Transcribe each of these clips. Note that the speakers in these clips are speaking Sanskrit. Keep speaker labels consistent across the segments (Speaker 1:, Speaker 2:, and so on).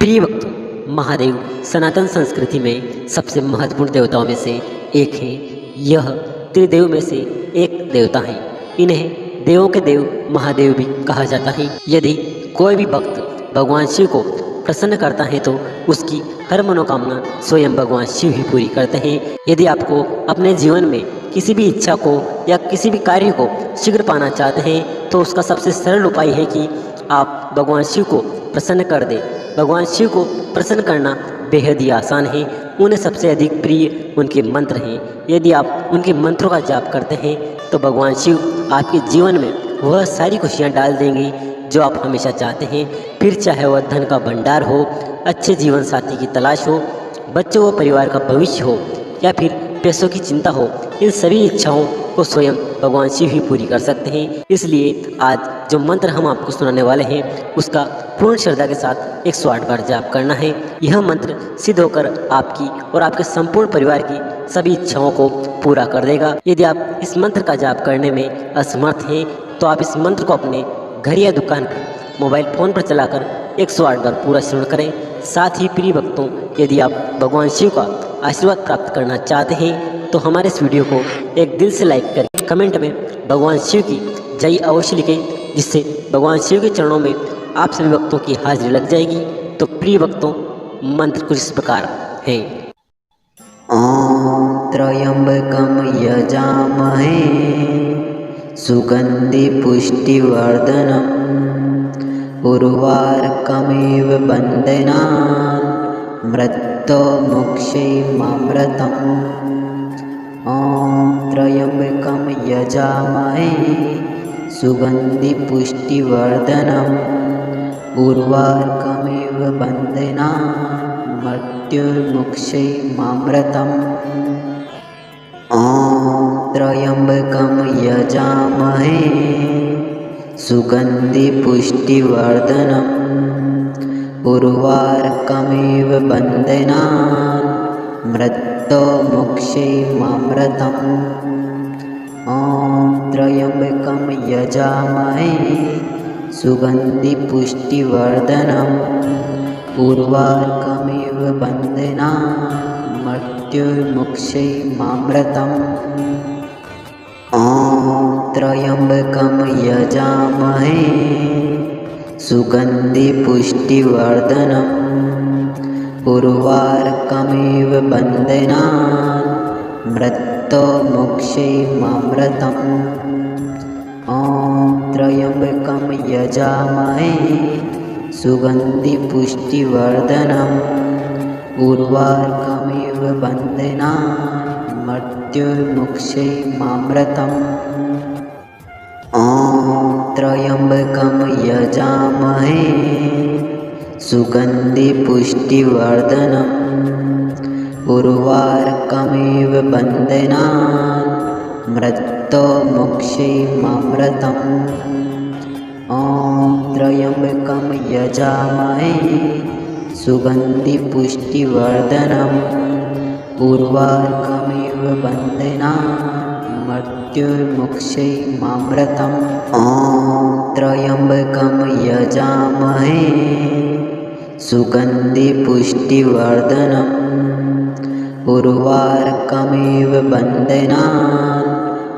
Speaker 1: प्रिय भक्तों, महादेव सनातन संस्कृति में सबसे महत्वपूर्ण देवताओं में से एक है। यह त्रिदेव में से एक देवता है। इन्हें देवों के देव महादेव भी कहा जाता है। यदि कोई भी भक्त भगवान शिव को प्रसन्न करता है तो उसकी हर मनोकामना स्वयं भगवान शिव ही पूरी करते हैं। यदि आपको अपने जीवन में किसी भी इच्छा को या किसी भी कार्य को शीघ्र पाना चाहते हैं तो उसका सबसे सरल उपाय है कि आप भगवान शिव को प्रसन्न कर दें। भगवान शिव को प्रसन्न करना बेहद ही आसान है। उन्हें सबसे अधिक प्रिय उनके मंत्र हैं। यदि आप उनके मंत्रों का जाप करते हैं तो भगवान शिव आपके जीवन में वह सारी खुशियाँ डाल देंगे जो आप हमेशा चाहते हैं। फिर चाहे वह धन का भंडार हो, अच्छे जीवन साथी की तलाश हो, बच्चों व परिवार का भविष्य हो या फिर पैसों की चिंता हो, इन सभी इच्छाओं को स्वयं भगवान शिव ही पूरी कर सकते हैं। इसलिए आज जो मंत्र हम आपको सुनाने वाले हैं उसका पूर्ण श्रद्धा के साथ 108 बार जाप करना है। यह मंत्र सिद्ध होकर आपकी और आपके संपूर्ण परिवार की सभी इच्छाओं को पूरा कर देगा। यदि आप इस मंत्र का जाप करने में असमर्थ हैं तो आप इस मंत्र को अपने घर या दुकान पर मोबाइल फ़ोन पर चलाकर 108 बार पूरा श्रवण करें। साथ ही प्रिय भक्तों, यदि आप भगवान शिव का आशीर्वाद प्राप्त करना चाहते हैं तो हमारे इस वीडियो को एक दिल से लाइक करें। कमेंट में भगवान शिव की जय अवश्य लिखें, जिससे भगवान शिव के चरणों में आप सभी भक्तों की हाजिरी लग जाएगी। तो प्रिय भक्तों, मंत्र कुछ इस प्रकार है।
Speaker 2: ॐ त्र्यम्बकं यजामहे सुगन्धि पुष्टिवर्धनम् उर्वारुकमिव बन्धनान् मृत्युर्मुक्षैमामृतम्। ॐ त्र्यम्बकं यजामहे सुगन्धि पुष्टिवर्धनम् उर्वारुकमिव बन्धनान् मृत्युर्मुक्षैमामृतम्। ॐ त्र्यम्बकं यजामहे सुगन्धि पुष्टिवर्धनम् उर्वारुकमिव बन्धनान् मृत्युर्मुक्षैमामृतम्। ॐ त्र्यम्बकं यजामहे सुगन्धि पुष्टिवर्धनम् उर्वारुकमिव बन्धनान् मृत्युर्मुक्षैमामृतम्। ॐ त्र्यम्बकं यजामहे सुगन्धि पुष्टिवर्धनम् उर्वारुकमिव बन्धनान् मृत्युर्मुक्षैमामृतम्। ॐ त्र्यम्बकं यजामहे सुगन्धि पुष्टिवर्धनम् उर्वारुकमिव बन्धनान् मृत्युर्मुक्षैमामृतम्। ॐ त्र्यम्बकं यजामहे सुगन्धि पुष्टिवर्धनम् उर्वारुकमिव बन्धनान् मृत्युर्मुक्षैमामृतम्। ॐ त्र्यम्बकं यजामहे सुगन्धि पुष्टिवर्धनम् उर्वारुकमिव बन्धनान् मृत्युर्मुक्षैमामृतम्। ॐ त्र्यम्बकं यजामहे सुगन्धि पुष्टिवर्धनम् उर्वारुकमिव बन्धनान्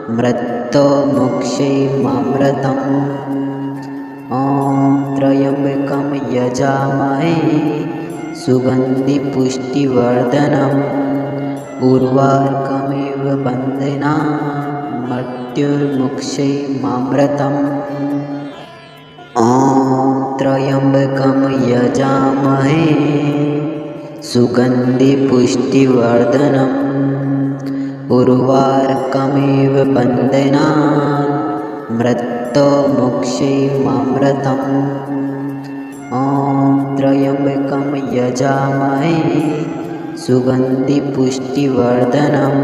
Speaker 2: मृत्युर्मुक्षैमामृतम्। ॐ त्र्यम्बकं यजामहे सुगन्धि पुष्टिवर्धनम् उर्वारुकमिव बन्धनान् मृत्युर्मुक्षैमामृतम्। ॐ त्र्यम्बकं यजामहे सुगन्धि पुष्टिवर्धनम् उर्वारुकमिव बन्धनान् मृत्युर्मुक्षैमामृतम्। ॐ त्र्यम्बकं यजामहे सुगन्धि पुष्टिवर्धनम्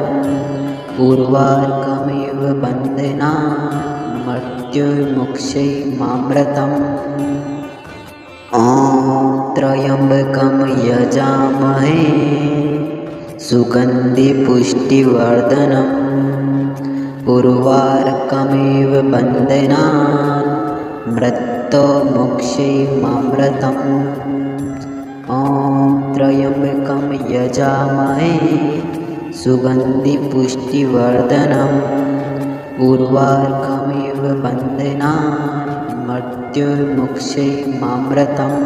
Speaker 2: उर्वारुकमिव बन्धनान् मृत्युर्मुक्षैमामृतम्। ॐ त्र्यम्बकं यजामहे सुगन्धि पुष्टिवर्धनम् उर्वारुकमिव बन्धनान् मृत्युर्मुक्षैमामृतम्। ॐ यजामहे सुगन्धिपुष्टिवर्धनम् उर्वारुकमिव बन्धनान् मृत्युर्मुक्षैमामृतम्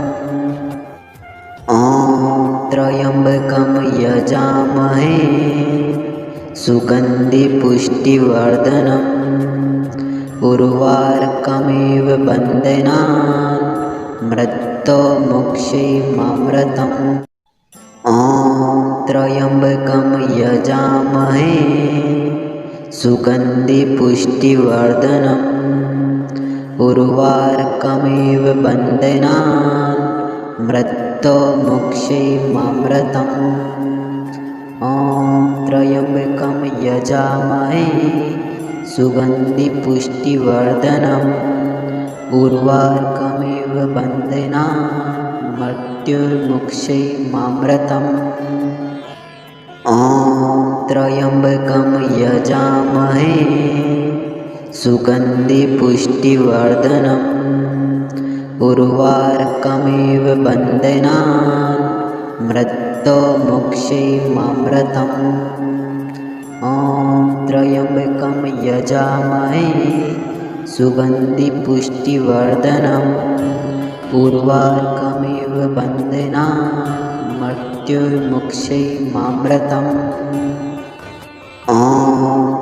Speaker 2: ॐ त्र्यम्बकं यजामहे सुगन्धिपुष्टिवर्धनम् उर्वारुकमिव बन्धनान् मृत्युर्मुक्षैमामृतम् ॐ त्र्यम्बकं यजामहे सुगन्धिपुष्टिवर्धनम् उर्वारुकमिव बन्धनान् मृत्युर्मुक्षैमामृतम् ॐ त्र्यम्बकं यजामहे सुगन्धिपुष्टिवर्धनम् उर्वारुकमिव बन्धनान् मृत्युर्मुक्षैमामृतम् ॐ त्र्यम्बकं यजामहे सुगन्धिपुष्टिवर्धनम् उर्वारुकमिव बन्धनान् मृत्युर्मुक्षैमामृतम् ॐ त्र्यम्बकं यजामहे सुगन्धिपुष्टिवर्धनम् उर्वारुकमिव बन्धनान् मृत्युर्मुक्षैमामृतम् ॐ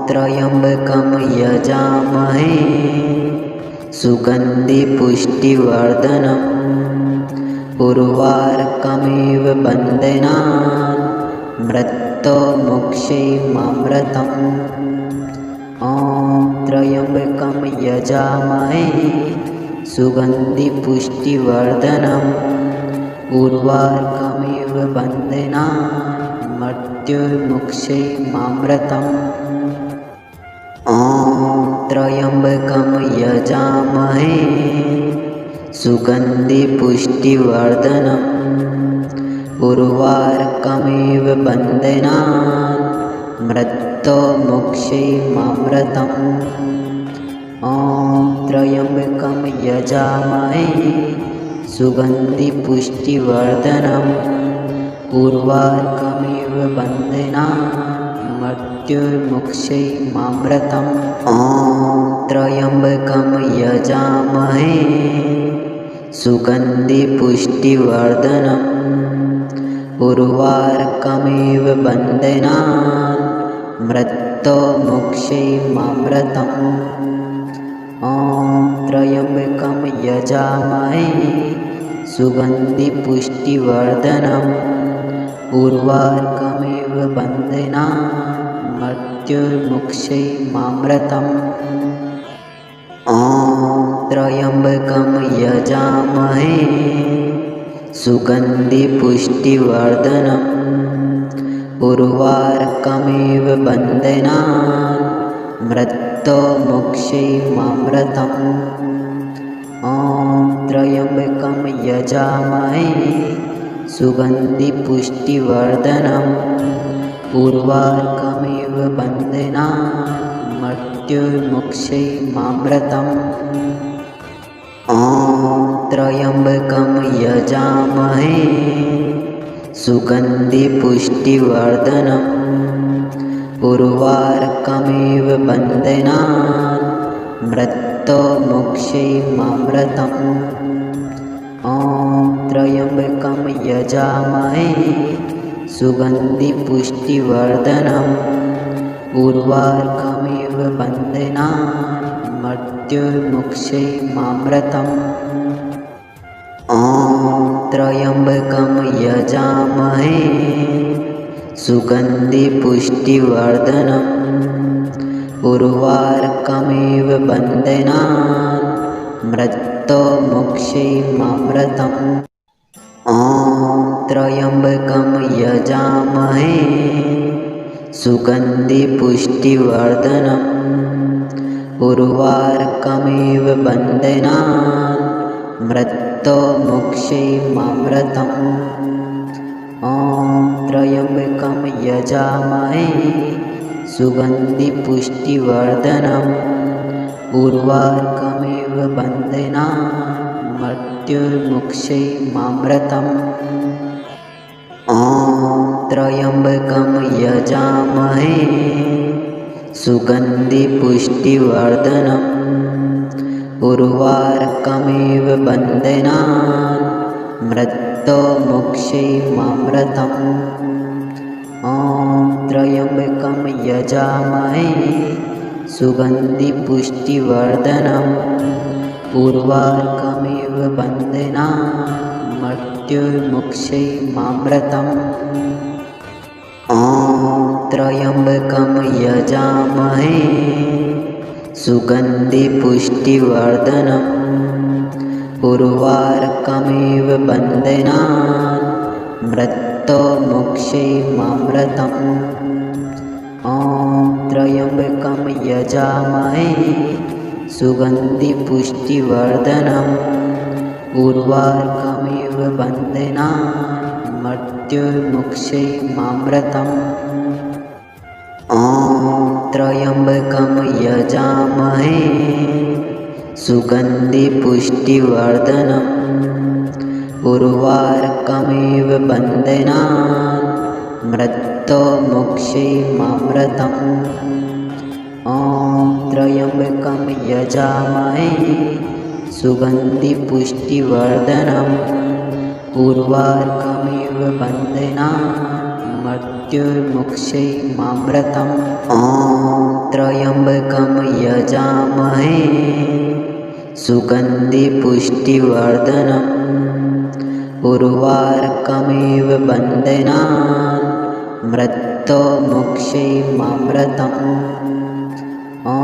Speaker 2: त्र्यम्बकं यजामहे सुगन्धिपुष्टिवर्धनम् उर्वारुकमिव बन्धनान् मृत्युर्मुक्षैमामृतम् ॐ त्र्यम्बकं यजामहे सुगन्धिपुष्टिवर्धनम् उर्वारुकमिव बन्धनान् मृत्युर्मुक्षैमामृतम् ॐ त्र्यम्बकं यजामहे सुगन्धिपुष्टिवर्धनम् उर्वारुकमिव बन्धनान् मृत्युर्मुक्षैमामृतम् ॐ त्र्यम्बकं यजामहे सुगन्धिपुष्टिवर्धनम् उर्वारुकमिव बन्धनान् मृत्युर्मुक्षैमामृतम् ॐ त्र्यम्बकं यजामहे सुगन्धिपुष्टिवर्धनम् उर्वारुकमिव बन्धनान् मृत्युर्मुक्षैमामृतम् ॐ त्र्यम्बकं यजामहे सुगन्धिपुष्टिवर्धनम् उर्वारुकमिव बन्धनान् मृत्युर्मुक्षैमामृतम् ॐ त्र्यम्बकं यजामहे सुगन्धिपुष्टिवर्धनम् उर्वारुकमिव बन्धनान् मृत्युर्मुक्षैमामृतम् ॐ त्र्यम्बकं यजामहे सुगन्धिपुष्टिवर्धनम् उर्वारुकमिव बन्धनान् मृत्युर्मुक्षैमामृतम् ॐ त्र्यम्बकं यजामहे सुगन्धिपुष्टिवर्धनम् उर्वारुकमिव बन्धनान् मृत्युर्मुक्षैमामृतम् ॐ त्र्यम्बकं यजामहे सुगन्धिपुष्टिवर्धनम् उर्वारुकमिव बन्धनान् मृत्युर्मुक्षैमामृतम् ॐ त्र्यम्बकं यजामहे सुगन्धिपुष्टिवर्धनम् उर्वारुकमिव बन्धनान् मृत्युर्मुक्षैमामृतम् ॐ त्र्यम्बकं यजामहे सुगन्धिपुष्टिवर्धनम् उर्वारुकमिव बन्धनान् मृत्युर्मुक्षैमामृतम् ॐ त्र्यम्बकं यजामहे सुगन्धिपुष्टिवर्धनम् उर्वारुकमिव बन्धनान् मृत्युर्मुक्षैमामृतम् ॐ त्र्यम्बकं यजामहे सुगन्धिपुष्टिवर्धनम् उर्वारुकमिव बन्धनान् मृत्योर्मुक्षीयमामृतम् ॐ त्र्यम्बकं यजामहे सुगन्धिपुष्टिवर्धनम् उर्वारुकमिव बन्धनान् मृत्योर्मुक्षीयमामृतम् ॐ त्र्यम्बकं यजामहे सुगन्धिपुष्टिवर्धनम् उर्वारुकमिव बन्धनान् मृत्योर्मुक्षीयमामृतम् ॐ त्र्यम्बकं यजामहे सुगन्धिपुष्टिवर्धनम् उर्वारुकमिव बन्धनान् मृत्योर्मुक्षीयमामृतम् ॐ त्र्यम्बकं यजामहे सुगन्धिपुष्टिवर्धनम् उर्वारुकमिव बन्धनान् मृत्योर्मुक्षीयमामृतम् ॐ त्र्यम्बकं यजामहे सुगन्धिपुष्टिवर्धनम् उर्वारुकमिव बन्धनान् मृत्योर्मुक्षीयमामृतम् ॐ त्र्यम्बकं यजामहे सुगन्धिपुष्टिवर्धनम् उर्वारुकमिव बन्धनान् मृत्योर्मुक्षीयमामृतम् ॐ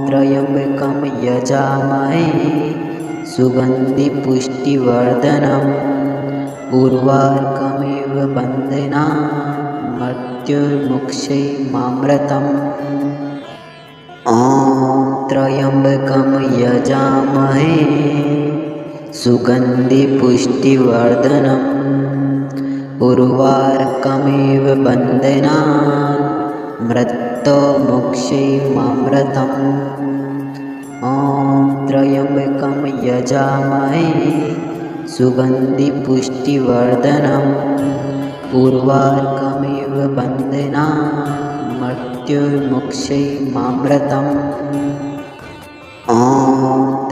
Speaker 2: त्र्यम्बकं यजामहे सुगन्धिपुष्टिवर्धनम् उर्वारुकमिव बन्धनान् मृत्योर्मुक्षीयमामृतम् ॐ त्र्यम्बकं यजामहे सुगन्धिपुष्टिवर्धनम् उर्वारुकमिव बन्धनान् मृत्योर्मुक्षीयमामृतम् ॐ त्र्यम्बकं यजामहे सुगन्धिपुष्टिवर्धनम् उर्वारुकमिव बन्धनान् मृत्योर्मुक्षीयमामृतम् ॐ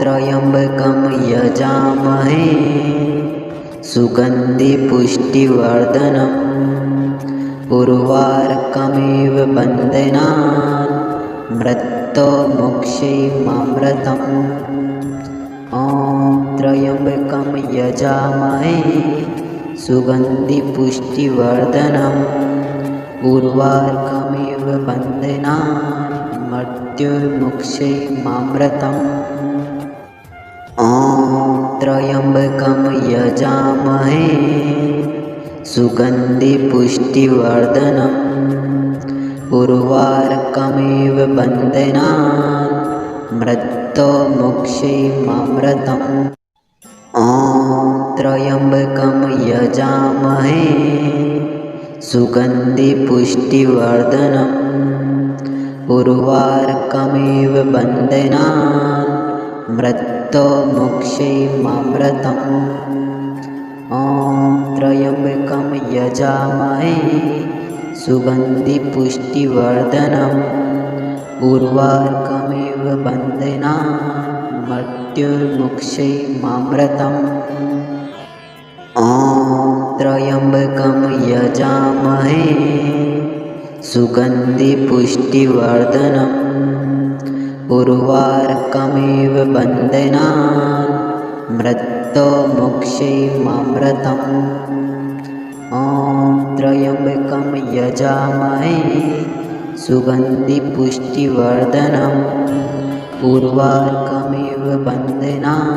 Speaker 2: त्र्यम्बकं यजामहे सुगन्धिपुष्टिवर्धनम् उर्वारुकमिव बन्धनान् मृत्योर्मुक्षीयमामृतम् ॐ त्र्यम्बकं यजामहे सुगन्धिपुष्टिवर्धनम् उर्वारुकमिव बन्धनान् मृत्योर्मुक्षीयमामृतम् ॐ त्र्यम्बकं यजामहे सुगन्धिपुष्टिवर्धनम् उर्वारुकमिव बन्धनान् मृत्योर्मुक्षीयमामृतम् ॐ त्र्यम्बकं यजामहे सुगन्धिपुष्टिवर्धनम् उर्वारुकमिव बन्धनान् मृत्योर्मुक्षीयमामृतम् ॐ त्र्यम्बकं यजामहे सुगन्धिपुष्टिवर्धनम् उर्वारुकमिव बन्धनान् मृत्योर्मुक्षीयमामृतम् ॐ त्र्यम्बकं यजामहे सुगन्धिपुष्टिवर्धनम् उर्वारुकमिव बन्धनान् मृत्योर्मुक्षीयमामृतम् ॐ त्र्यम्बकं यजामहे सुगन्धिपुष्टिवर्धनम् उर्वारुकमिव बन्धनान्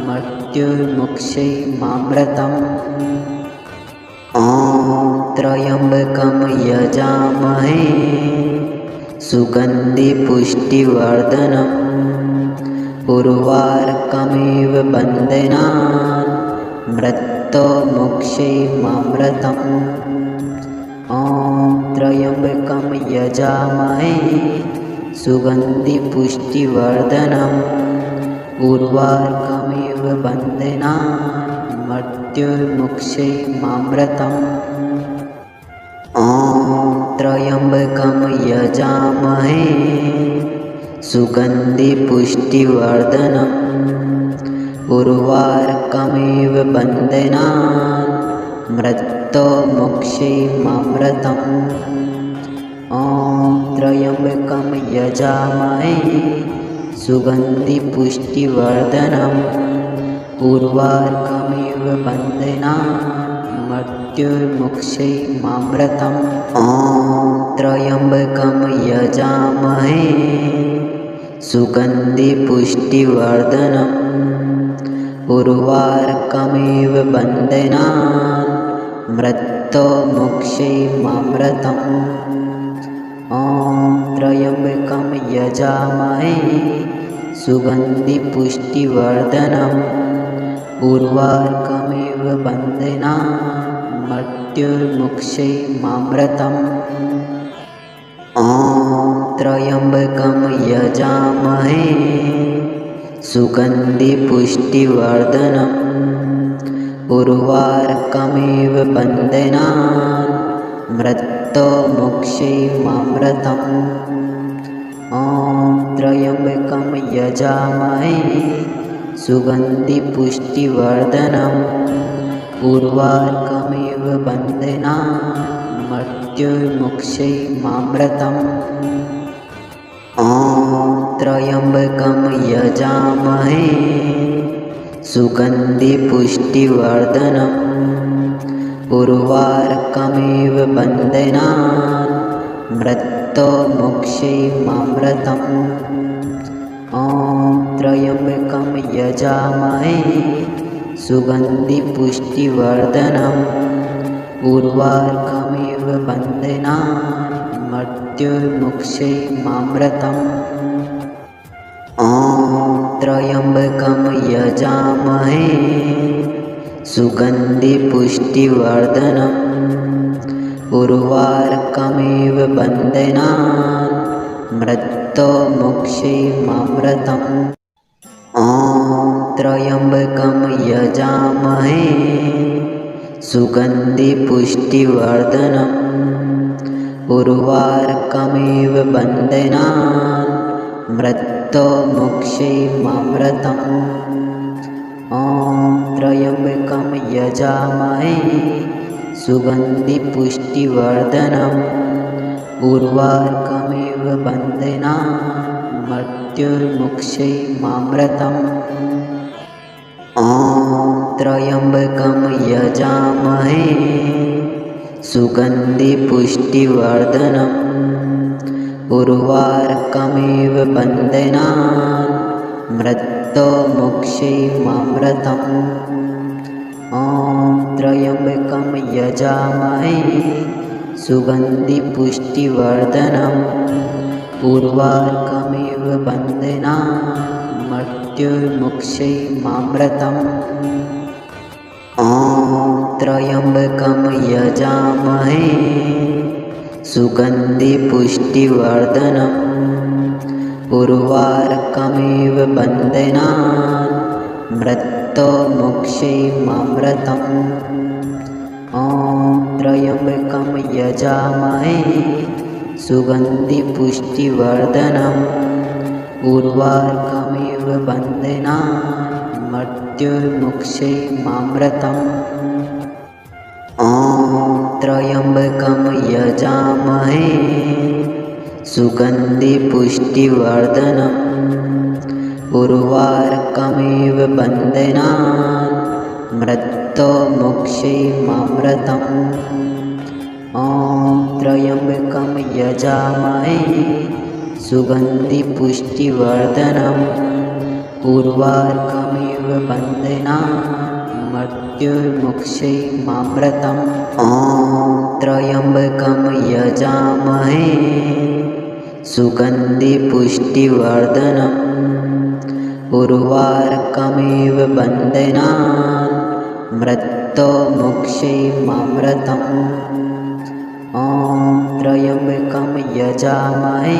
Speaker 2: मृत्योर्मुक्षीयमामृतम् ॐ त्र्यम्बकं यजामहे सुगन्धिपुष्टिवर्धनम् उर्वारुकमिव बन्धनान् मृत्योर्मुक्षीयमामृतम् ॐ त्र्यम्बकं यजामहे सुगन्धिपुष्टिवर्धनम् उर्वारुकमिव बन्धनान् मृत्योर्मुक्षीयमामृतम् त्र्यम्बकं यजामहे सुगन्धिपुष्टिवर्धनम् उर्वारुकमिव बन्धनान् मृत्योर्मुक्षीयमामृतम् ॐ त्र्यम्बकं यजामहे सुगन्धिपुष्टिवर्धनम् उर्वारुकमिव बन्धनान् मृत्योर्मुक्षीयमामृतम् ॐ त्र्यम्बकं यजामहे सुगन्धिपुष्टिवर्धनम् उर्वारुकमिव बन्धनान् मृत्योर्मुक्षीयमामृतम् ॐ त्र्यम्बकं यजामहे सुगन्धिपुष्टिवर्धनम् उर्वारुकमिव बन्धनान् मृत्योर्मुक्षीयमामृतम् ॐ त्र्यम्बकं यजामहे सुगन्धिपुष्टिवर्धनम् उर्वारुकमिव बन्धनान् मृत्योर्मुक्षीयमामृतम् ॐ त्र्यम्बकं यजामहे सुगन्धिपुष्टिवर्धनम् उर्वारुकमिव बन्धनान् मृत्योर्मुक्षीयमामृतम् ॐ त्र्यम्बकं यजामहे सुगन्धिपुष्टिवर्धनम् उर्वारुकमिव बन्धनान् मृत्योर्मुक्षीयमामृतम् ॐ त्र्यम्बकं यजामहे सुगन्धिपुष्टिवर्धनम् उर्वारुकमिव बन्धनान् मृत्योर्मुक्षीयमामृतम् ॐ त्र्यम्बकं यजामहे सुगन्धिपुष्टिवर्धनम् उर्वारुकमिव बन्धनान् मृत्योर्मुक्षीयमामृतम् ॐ त्र्यम्बकं यजामहे सुगन्धिपुष्टिवर्धनम् उर्वारुकमिव बन्धनान् मृत्योर्मुक्षीयमामृतम् ॐ त्र्यम्बकं यजामहे सुगन्धिपुष्टिवर्धनम् उर्वारुकमिव बन्धनान् मृत्योर्मुक्षीयमामृतम् ॐ त्र्यम्बकं यजामहे सुगन्धिपुष्टिवर्धनम् उर्वारुकमिव बन्धनान् मृत्योर्मुक्षीयमामृतम् ॐ त्र्यम्बकं यजामहे सुगन्धिपुष्टिवर्धनम् उर्वारुकमिव बन्धनान् मृत्योर्मुक्षीयमामृतम् ॐ त्र्यम्बकं यजामहे सुगन्धिपुष्टिवर्धनम् उर्वारुकमिव बन्धनान् मृत्योर्मुक्षीयमामृतम् ॐ त्र्यम्बकं यजामहे सुगन्धिपुष्टिवर्धनम् उर्वारुकमिव बन्धनान् मृत्योर्मुक्षीयमामृतम् ॐ त्र्यम्बकं यजामहे सुगन्धिपुष्टिवर्धनम् उर्वारुकमिव बन्धनान् मृत्योर्मुक्षीयमामृतम् ॐ त्र्यम्बकं यजामहे सुगन्धिपुष्टिवर्धनम् उर्वारुकमिव बन्धनान् मृत्योर्मुक्षीयमामृतम् ॐ त्र्यम्बकं यजामहे सुगन्धिपुष्टिवर्धनम् उर्वारुकमिव बन्धनान् मृत्योर्मुक्षीयमामृतम् ॐ त्र्यम्बकं यजामहे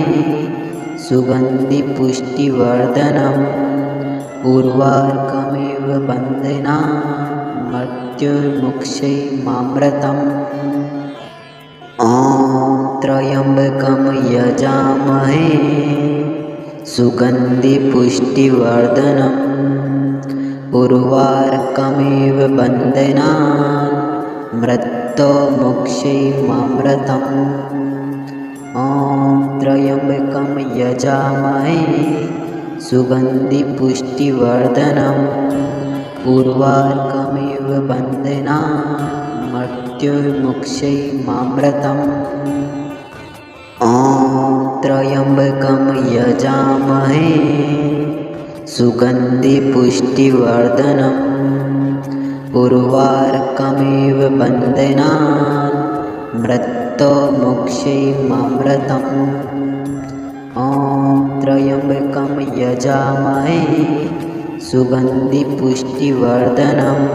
Speaker 2: सुगन्धिपुष्टिवर्धनम् उर्वारुकमिव बन्धनान् मृत्योर्मुक्षीयमामृतम् ॐ त्र्यम्बकं यजामहे सुगन्धिपुष्टिवर्धनम् उर्वारुकमिव बन्धनान् मृत्योर्मुक्षीयमामृतम् ॐ त्र्यम्बकं यजामहे सुगन्धिपुष्टिवर्धनम् उर्वारुकमिव बन्धनान् मृत्योर्मुक्षीयमामृतम् ॐ त्र्यम्बकं यजामहे सुगन्धिपुष्टिवर्धनम् उर्वारुकमिव बन्धनान् मृत्योर्मुक्षीयमामृतम् ॐ त्र्यम्बकं यजामहे सुगन्धिपुष्टिवर्धनम्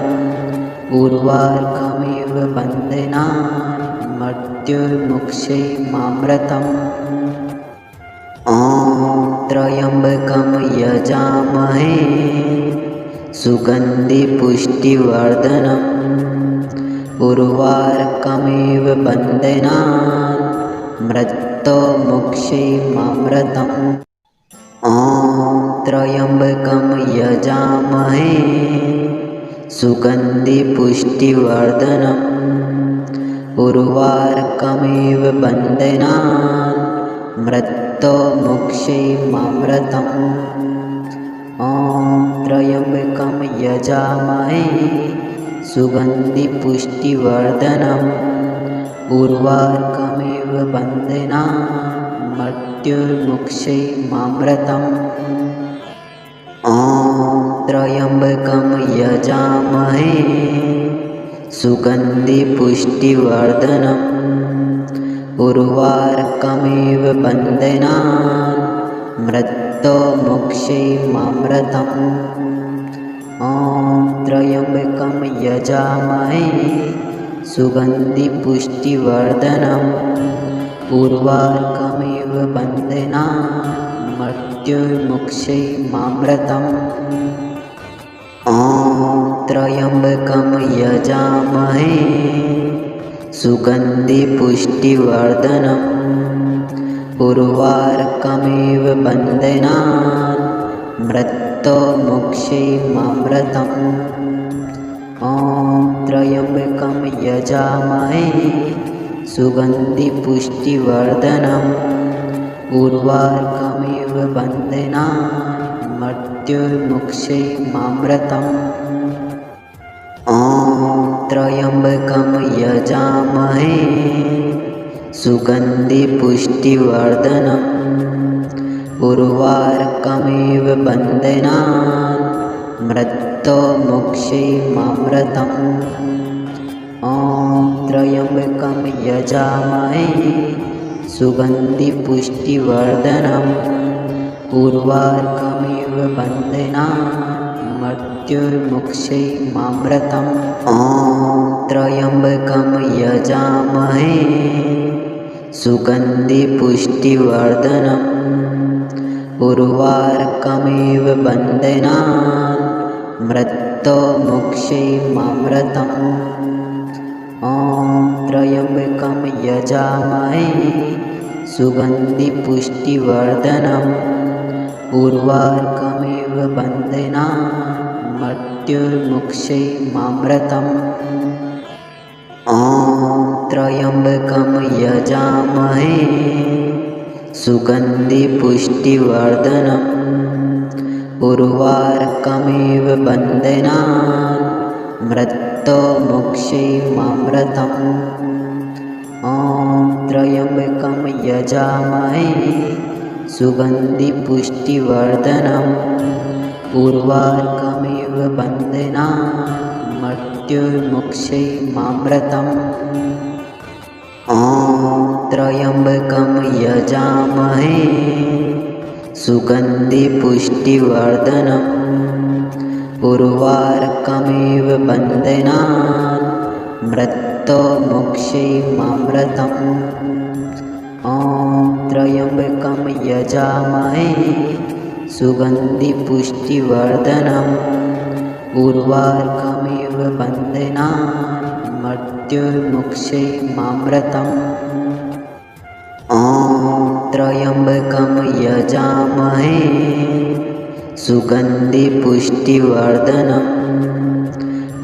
Speaker 2: उर्वारुकमिव बन्धनान् मृत्योर्मुक्षीयमामृतम् ॐ त्र्यम्बकं यजामहे सुगन्धिपुष्टिवर्धनम् उर्वारुकमिव बन्धनान् मृत्योर्मुक्षीयमामृतम् ॐ त्र्यम्बकं यजामहे सुगन्धिपुष्टिवर्धनम् उर्वारुकमिव बन्धनान् मृत्योर्मुक्षीयमामृतम् ॐ त्र्यम्बकं यजामहे सुगन्धिपुष्टिवर्धनम् उर्वारुकमिव बन्धनान् मृत्योर्मुक्षीयमामृतम् ॐ त्र्यम्बकं यजामहे सुगन्धिपुष्टिवर्धनम् उर्वारुकमिव बन्धनान् मृत्योर्मुक्षीयमामृतम् ॐ त्र्यम्बकं यजामहे सुगन्धिपुष्टिवर्धनम् उर्वारुकमिव बन्धनान् मृत्योर्मुक्षीयमामृतम् ॐ त्र्यम्बकं यजामहे सुगन्धिपुष्टिवर्धनम् उर्वारुकमिव बन्धनान् मृत्योर्मुक्षीयमामृतम् ॐ त्र्यम्बकं यजामहे सुगन्धिपुष्टिवर्धनम् उर्वारुकमिव बन्धनान् मृत्योर्मुक्षीयमामृतम् ॐ त्र्यम्बकं यजामहे सुगन्धिपुष्टिवर्धनम् उर्वारुकमिव बन्धनान् मृत्योर्मुक्षीयमामृतम् ॐ त्र्यम्बकं यजामहे सुगन्धिपुष्टिवर्धनम् उर्वारुकमिव बन्धनान् मृत्योर्मुक्षीयमामृतम् ॐ त्र्यम्बकं यजामहे सुगन्धिपुष्टिवर्धनम् उर्वारुकमिव बन्धनान् मृत्योर्मुक्षीयमामृतम् ॐ त्र्यम्बकं यजामहे सुगन्धिपुष्टिवर्धनम् उर्वारुकमिव बन्धनान् मृत्योर्मुक्षीयमामृतम् ॐ त्र्यम्बकं यजामहे सुगन्धिपुष्टिवर्धनम् उर्वारुकमिव बन्धनान् मृत्योर्मुक्षीयमामृतम् ॐ त्र्यम्बकं यजामहे सुगन्धिपुष्टिवर्धनम् उर्वारुकमिव बन्धनान् मृत्योर्मुक्षीयमामृतम् ॐ त्र्यम्बकं यजामहे सुगन्धिपुष्टिवर्धनम् उर्वारुकमिव बन्धनान् मृत्योर्मुक्षीयमामृतम् ॐ त्र्यम्बकं यजामहे सुगन्धिपुष्टिवर्धनम् उर्वारुकमिव बन्धनान् मृत्योर्मुक्षीयमामृतम् त्र्यम्बकं यजामहे सुगन्धिपुष्टिवर्धनम्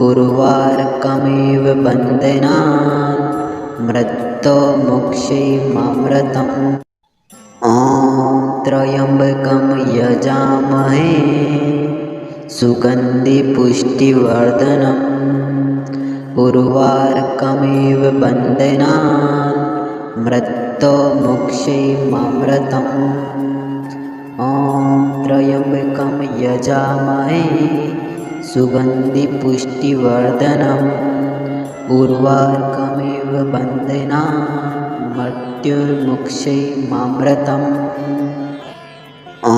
Speaker 2: उर्वारुकमिव बन्धनान् मृत्योर्मुक्षीयमामृतम् ॐ त्र्यम्बकं यजामहे सुगन्धिपुष्टिवर्धनम् उर्वारुकमिव बन्धनान् मृत्योर्मुक्षीयमामृतम् ॐ त्र्यम्बकं यजामहे सुगन्धिपुष्टिवर्धनम् उर्वारुकमिव बन्धनान् मृत्योर्मुक्षीयमामृतम् ॐ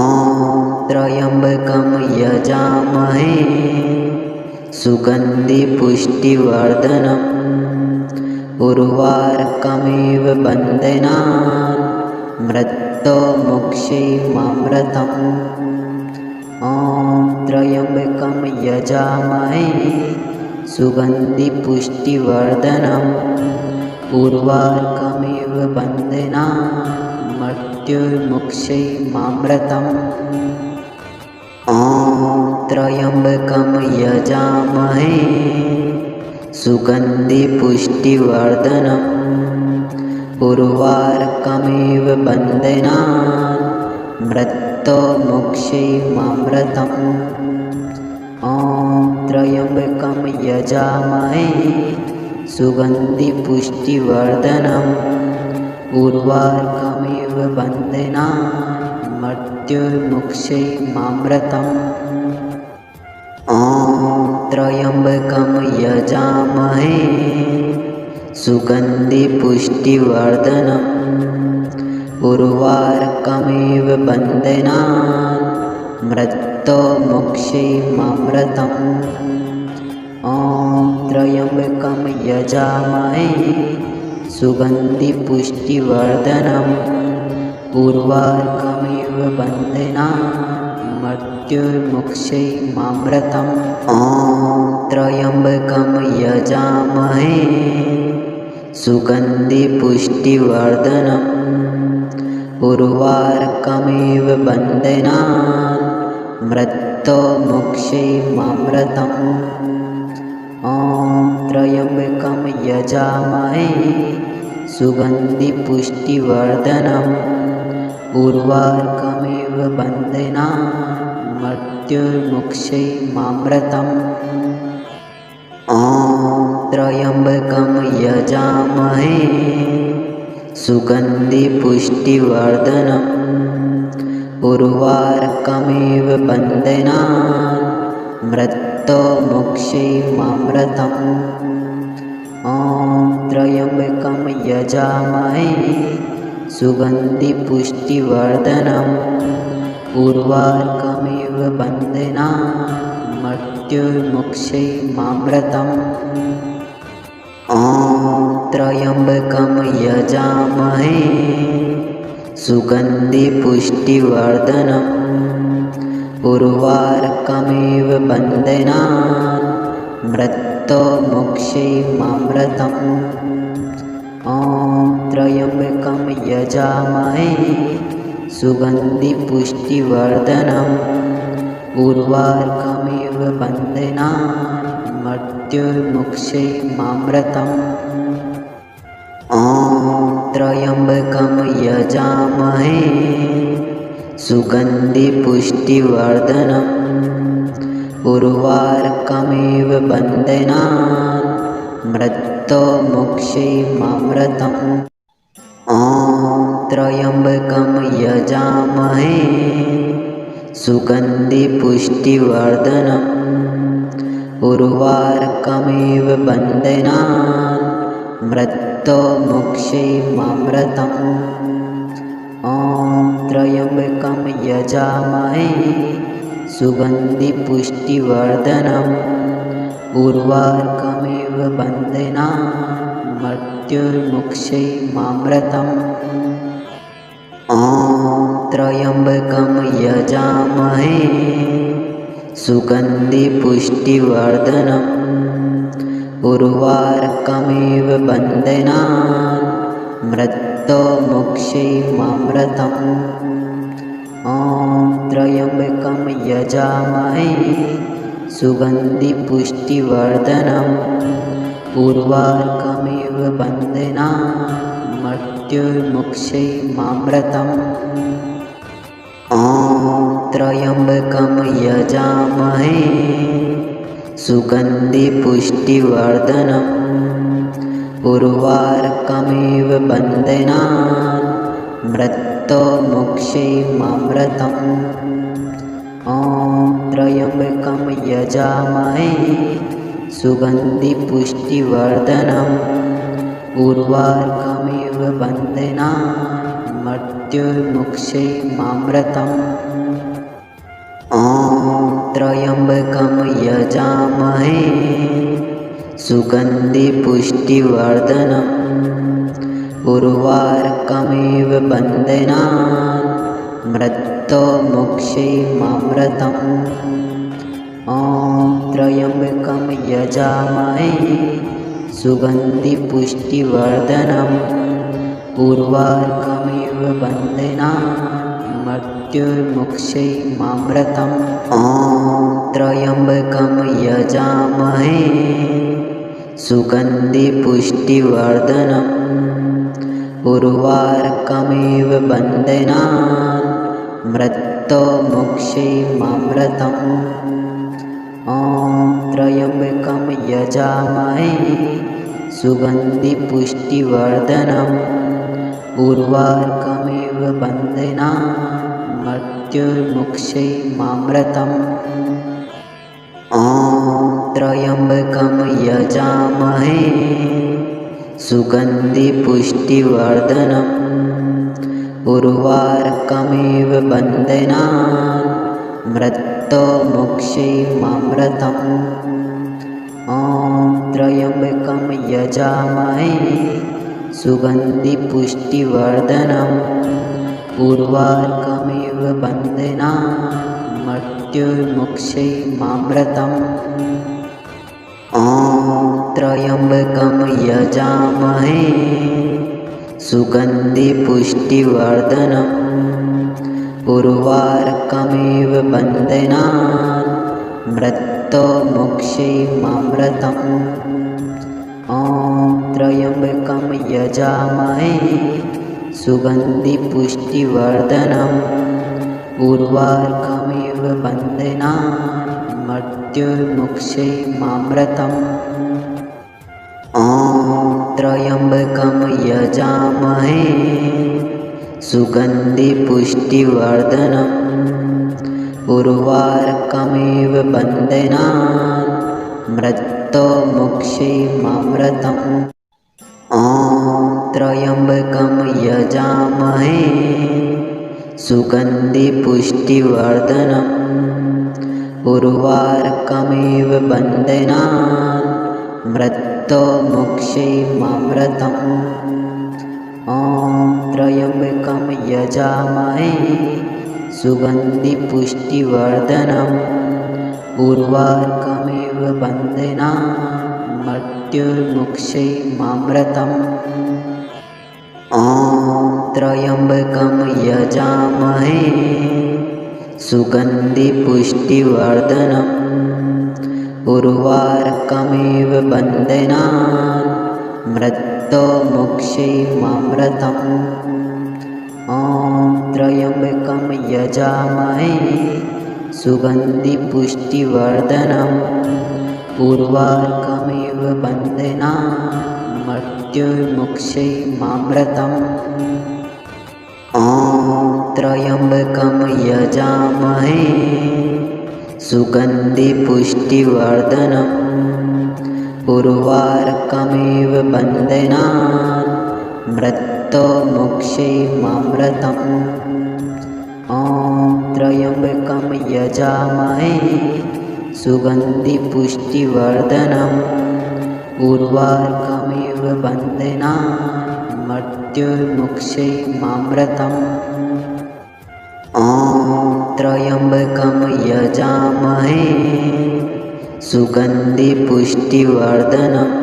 Speaker 2: त्र्यम्बकं यजामहे सुगन्धिपुष्टिवर्धनम् उर्वारुकमिव बन्धनान् मृत्योर्मुक्षीयमामृतम् ॐ त्र्यम्बकं यजामहे सुगन्धिपुष्टिवर्धनम् उर्वारुकमिव बन्धनान् मृत्योर्मुक्षीयमामृतम् ॐ त्र्यम्बकं यजामहे सुगन्धिपुष्टिवर्धनम् उर्वारुकमिव बन्धनान् मृत्योर्मुक्षीयमामृतम् ॐ त्र्यम्बकं यजामहे सुगन्धिपुष्टिवर्धनम् उर्वारुकमिव बन्धनान् मृत्योर्मुक्षीयमामृतम् ॐ त्र्यम्बकं यजामहे सुगन्धिपुष्टिवर्धनम् उर्वारुकमिव बन्धनान् मृत्योर्मुक्षीयमामृतम् ॐ त्र्यम्बकं यजामहे सुगन्धिपुष्टिवर्धनम् उर्वारुकमिव बन्धनान् मृत्योर्मुक्षीयमामृतम् ॐ त्र्यम्बकं यजामहे सुगन्धिपुष्टिवर्धनम् उर्वारुकमिव बन्धनान् मृत्योर्मुक्षीयमामृतम् ॐ त्र्यम्बकं यजामहे सुगन्धिपुष्टिवर्धनम् उर्वारुकमिव बन्धनान् मृत्योर्मुक्षीयमामृतम् ॐ त्र्यम्बकं यजामहे सुगन्धिपुष्टिवर्धनम् उर्वारुकमिव बन्धनान् मृत्योर्मुक्षीयमामृतम् ॐ त्र्यम्बकं यजामहे सुगन्धिपुष्टिवर्धनम् उर्वारुकमिव बन्धनान् मृत्योर्मुक्षीयमामृतम् ॐ त्र्यम्बकं यजामहे सुगन्धिपुष्टिवर्धनम् उर्वारुकमिव बन्धनान् मृत्योर्मुक्षीयमामृतम् ॐ त्र्यम्बकं यजामहे सुगन्धिपुष्टिवर्धनम् उर्वारुकमिव बन्धनान् मृत्योर्मुक्षीयमामृतम् ॐ त्र्यम्बकं यजामहे सुगन्धिपुष्टिवर्धनम् उर्वारुकमिव बन्धनान् मृत्योर्मुक्षीयमामृतम् ॐ त्र्यम्बकं यजामहे सुगन्धिपुष्टिवर्धनम् उर्वारुकमिव बन्धनान् मृत्योर्मुक्षीयमामृतम् ॐ त्र्यम्बकं यजामहे सुगन्धिपुष्टिवर्धनम् उर्वारुकमिव बन्धनान् मृत्योर्मुक्षीयमामृतम् ॐ त्र्यम्बकं यजामहे सुगन्धिपुष्टिवर्धनम् उर्वारुकमिव बन्धनान् मृत्युमुक्षैमामृतम् ॐ त्र्यम्बकं यजामहे सुगन्धिपुष्टिवर्धनम् उर्वारुकमिव बन्धनान् मृत्युर्मुक्षैमामृतम् ॐ त्र्यम्बकं यजामहे सुगन्धिपुष्टिवर्धनम् उर्वारुकमिव बन्धनान् मृत्युर्मुक्षैमामृतम् ॐ त्र्यम्बकं यजामहे सुगन्धिपुष्टिवर्धनम् उर्वारुकमिव बन्धनान् मृत्युर्मुक्षैमामृतम् ॐ त्र्यम्बकं यजामहे सुगन्धिपुष्टिवर्धनम् उर्वारुकमिव बन्धनान् मृत्युर्मुक्षैमामृतम् ॐ त्र्यम्बकं यजामहे सुगन्धिपुष्टिवर्धनम् उर्वारुकमिव बन्धनान् मृत्युर्मुक्षैमामृतम् ॐ त्र्यम्बकं यजामहे सुगन्धिपुष्टिवर्धनम् उर्वारुकमिव बन्धनान् मृत्युर्मुक्षैमामृतम् ॐ त्र्यम्बकं यजामहे सुगन्धिपुष्टिवर्धनम् उर्वारुकमिव बन्धनान् मृत्युर्मुक्षैमामृतम् ॐ त्र्यम्बकं यजामहे सुगन्धिपुष्टिवर्धनम् उर्वारुकमिव बन्धनान् मृत्युर्मुक्षैमामृतम् ॐ त्र्यम्बकं यजामहे सुगन्धिपुष्टिवर्धनम् उर्वारुकमिव बन्धनान् मृत्युर्मुक्षैमामृतम् ॐ त्र्यम्बकं यजामहे सुगन्धिपुष्टिवर्धनम् उर्वारुकमिव बन्धनान् मृत्युर्मुक्षैमामृतम् ॐ त्र्यम्बकं यजामहे सुगन्धिपुष्टिवर्धनम् उर्वारुकमिव बन्धनान् मृत्युर्मुक्षैमामृतम् ॐ त्र्यम्बकं यजामहे सुगन्धिपुष्टिवर्धनम् उर्वारुकमिव बन्धनान् मृत्युर्मुक्षैमामृतम् ॐ त्र्यम्बकं यजामहे सुगन्धिपुष्टिवर्धनम् उर्वारुकमिव बन्धनान् मृत्युर्मुक्षैमामृतम् ॐ त्र्यम्बकं यजामहे सुगन्धिपुष्टिवर्धनम् उर्वारुकमिव बन्धनान् मृत्युर्मुक्षैमामृतम् ॐ त्र्यम्बकं यजामहे सुगन्धिपुष्टिवर्धनम् उर्वारुकमिव बन्धनान् मृत्युर्मुक्षैमामृतम् ॐ त्र्यम्बकं यजामहे सुगन्धिपुष्टिवर्धनम् उर्वारुकमिव बन्धनान् मृत्युर्मुक्षैमामृतम् ॐ त्र्यम्बकं यजामहे सुगन्धिपुष्टिवर्धनम् उर्वारुकमिव बन्धनान् मृत्युर्मुक्षैमामृतम् ॐ त्र्यम्बकं यजामहे सुगन्धिपुष्टिवर्धनम् उर्वारुकमिव बन्धनान् मृत्युर्मुक्षैमामृतम् ॐ त्र्यम्बकं यजामहे सुगन्धिपुष्टिवर्धनम्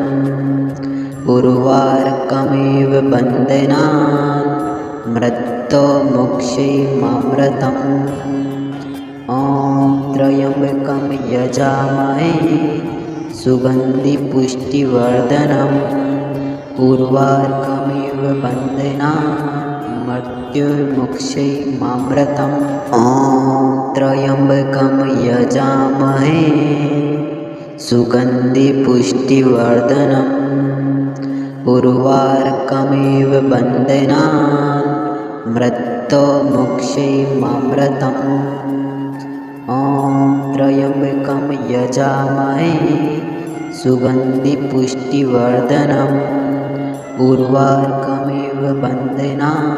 Speaker 2: उर्वारुकमिव बन्धनान् मृत्युर्मुक्षैमामृतम् ॐ त्र्यम्बकं यजामहे सुगन्धिपुष्टिवर्धनम् उर्वारुकमिव बन्धनान् मृत्युर्मुक्षैमामृतम् ॐ त्र्यम्बकं यजामहे सुगन्धिपुष्टिवर्धनम् उर्वारुकमिव बन्धनान् मृत्युर्मुक्षैमामृतम् ॐ त्र्यम्बकं यजामहे सुगन्धिपुष्टिवर्धनम् उर्वारुकमिव बन्धनान्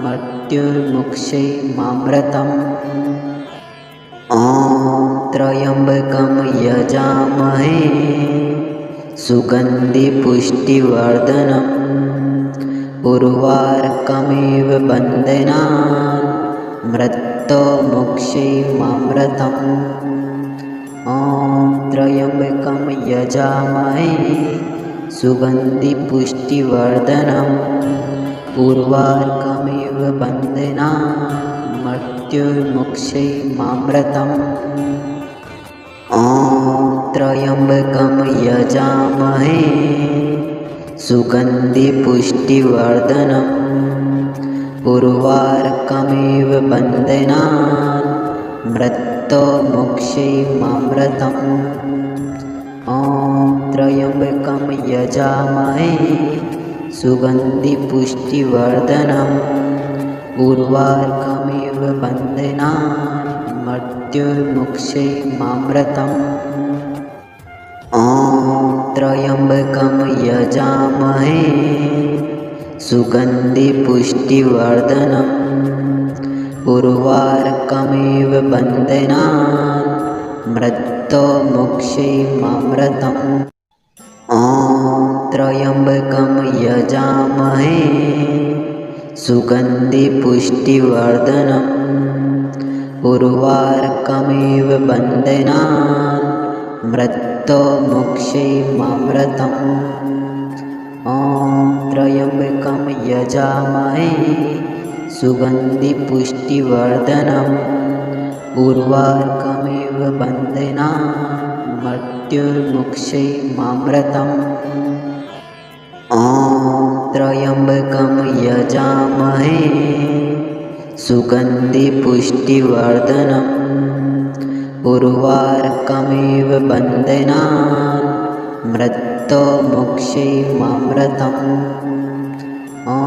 Speaker 2: मृत्युर्मुक्षैमामृतम् ॐ त्र्यम्बकं यजामहे सुगन्धिपुष्टिवर्धनम् उर्वारुकमिव बन्धनान् मृत्युर्मुक्षैमामृतम् ॐ त्र्यम्बकं यजामहे सुगन्धिपुष्टिवर्धनम् उर्वारुकमिव बन्धनान् मृत्युर्मुक्षैमामृतम् ॐ त्र्यम्बकं यजामहे सुगन्धिपुष्टिवर्धनम् उर्वारुकमिव बन्धनान् मृत्युर्मुक्षैमामृतम् ॐ त्र्यम्बकं यजामहे सुगन्धिपुष्टिवर्धनम् उर्वारुकमिव बन्धनान् मृत्युर्मुक्षैमामृतम् ॐ त्र्यम्बकं यजामहे सुगन्धिपुष्टिवर्धनम् उर्वारुकमिव बन्धनान् मृत्युर्मुक्षैमामृतम् ॐ त्र्यम्बकं यजामहे सुगन्धिपुष्टिवर्धनम् उर्वारुकमिव बन्धनान् मृत्युर्मुक्षैमामृतम् ॐ त्र्यम्बकं यजामहे सुगन्धिपुष्टिवर्धनम् उर्वारुकमिव बन्धनान् मृत्युर्मुक्षैमामृतम् ॐ त्र्यम्बकं यजामहे सुगन्धिपुष्टिवर्धनम् उर्वारुकमिव बन्धनान् मृत्युर्मुक्षैमामृतम् ॐ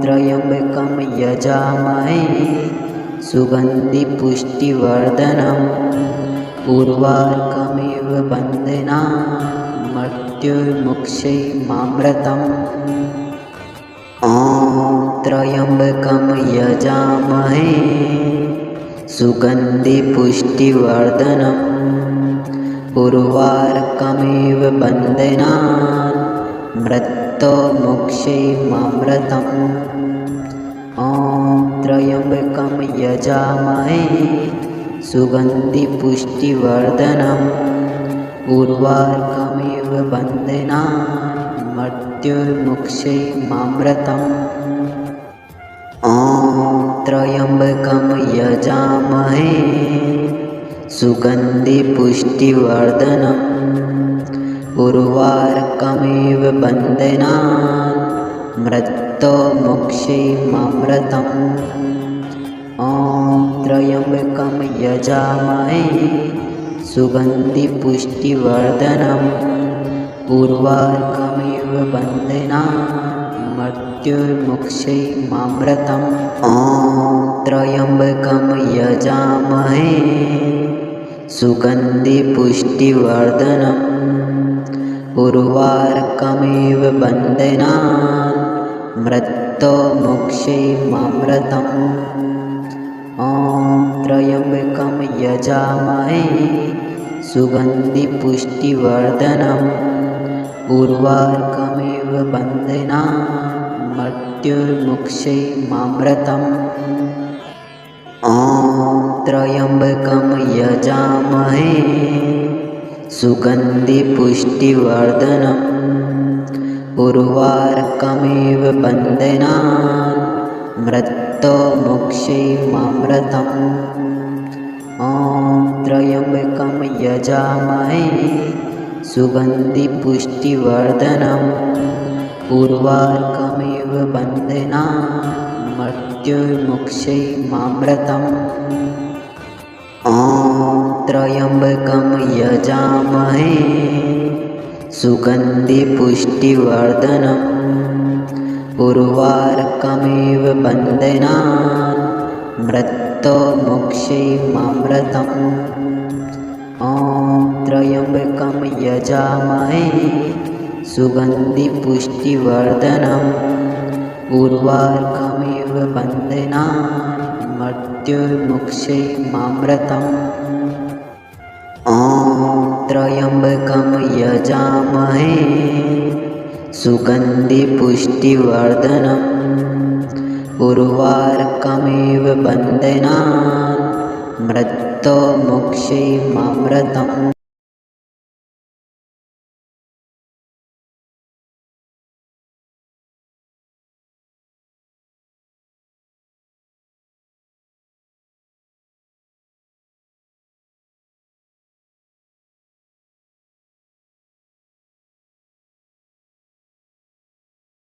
Speaker 2: त्र्यम्बकं यजामहे सुगन्धिपुष्टिवर्धनम् उर्वारुकमिव बन्धनान् मृत्युर्मुक्षैमामृतम् ॐ त्र्यम्बकं यजामहे सुगन्धिपुष्टिवर्धनम् उर्वारुकमिव बन्धनान् मृत्युर्मुक्षैमामृतम् ॐ त्र्यम्बकं यजामहे सुगन्धिपुष्टिवर्धनम् उर्वारुकमिव बन्धनान् मृत्युर्मुक्षैमामृतम् ॐ त्र्यम्बकं यजामहे सुगन्धिपुष्टिवर्धनम् उर्वारुकमिव बन्धनान् मृत्युर्मुक्षैमामृतम् ॐ त्र्यम्बकं यजामहे सुगन्धिपुष्टिवर्धनम् उर्वारुकमिव बन्धनान् मृत्युर्मुक्षैमामृतम् ॐ त्र्यम्बकं यजामहे सुगन्धिपुष्टिवर्धनम् उर्वारुकमिव बन्धनान् मृत्युर्मुक्षैमामृतम् ॐ त्र्यम्बकं यजामहे सुगन्धिपुष्टिवर्धनम् उर्वारुकमिव बन्धनान् मृत्युर्मुक्षैमामृतम् ॐ त्र्यम्बकं यजामहे सुगन्धिपुष्टिवर्धनम् उर्वारुकमिव बन्धनान् मृत्युर्मुक्षैमामृतम् ॐ त्र्यम्बकं यजामहे सुगन्धिपुष्टिवर्धनम् उर्वारुकमिव बन्धनान् मृत्युर्मुक्षैमामृतम् ॐ त्र्यम्बकं यजामहे सुगन्धिपुष्टिवर्धनम् उर्वारुकमिव बन्धनान् मृत्युर्मुक्षैमामृतम् ॐ त्र्यम्बकं यजामहे सुगन्धिपुष्टिवर्धनम् उर्वारुकमिव बन्धनान् मृत्युर्मुक्षैमामृतम् ॐ त्र्यम्बकं यजामहे सुगन्धिपुष्टिवर्धनम् उर्वारुकमिव बन्धनान् मृत्युर्मुक्षैमामृतम्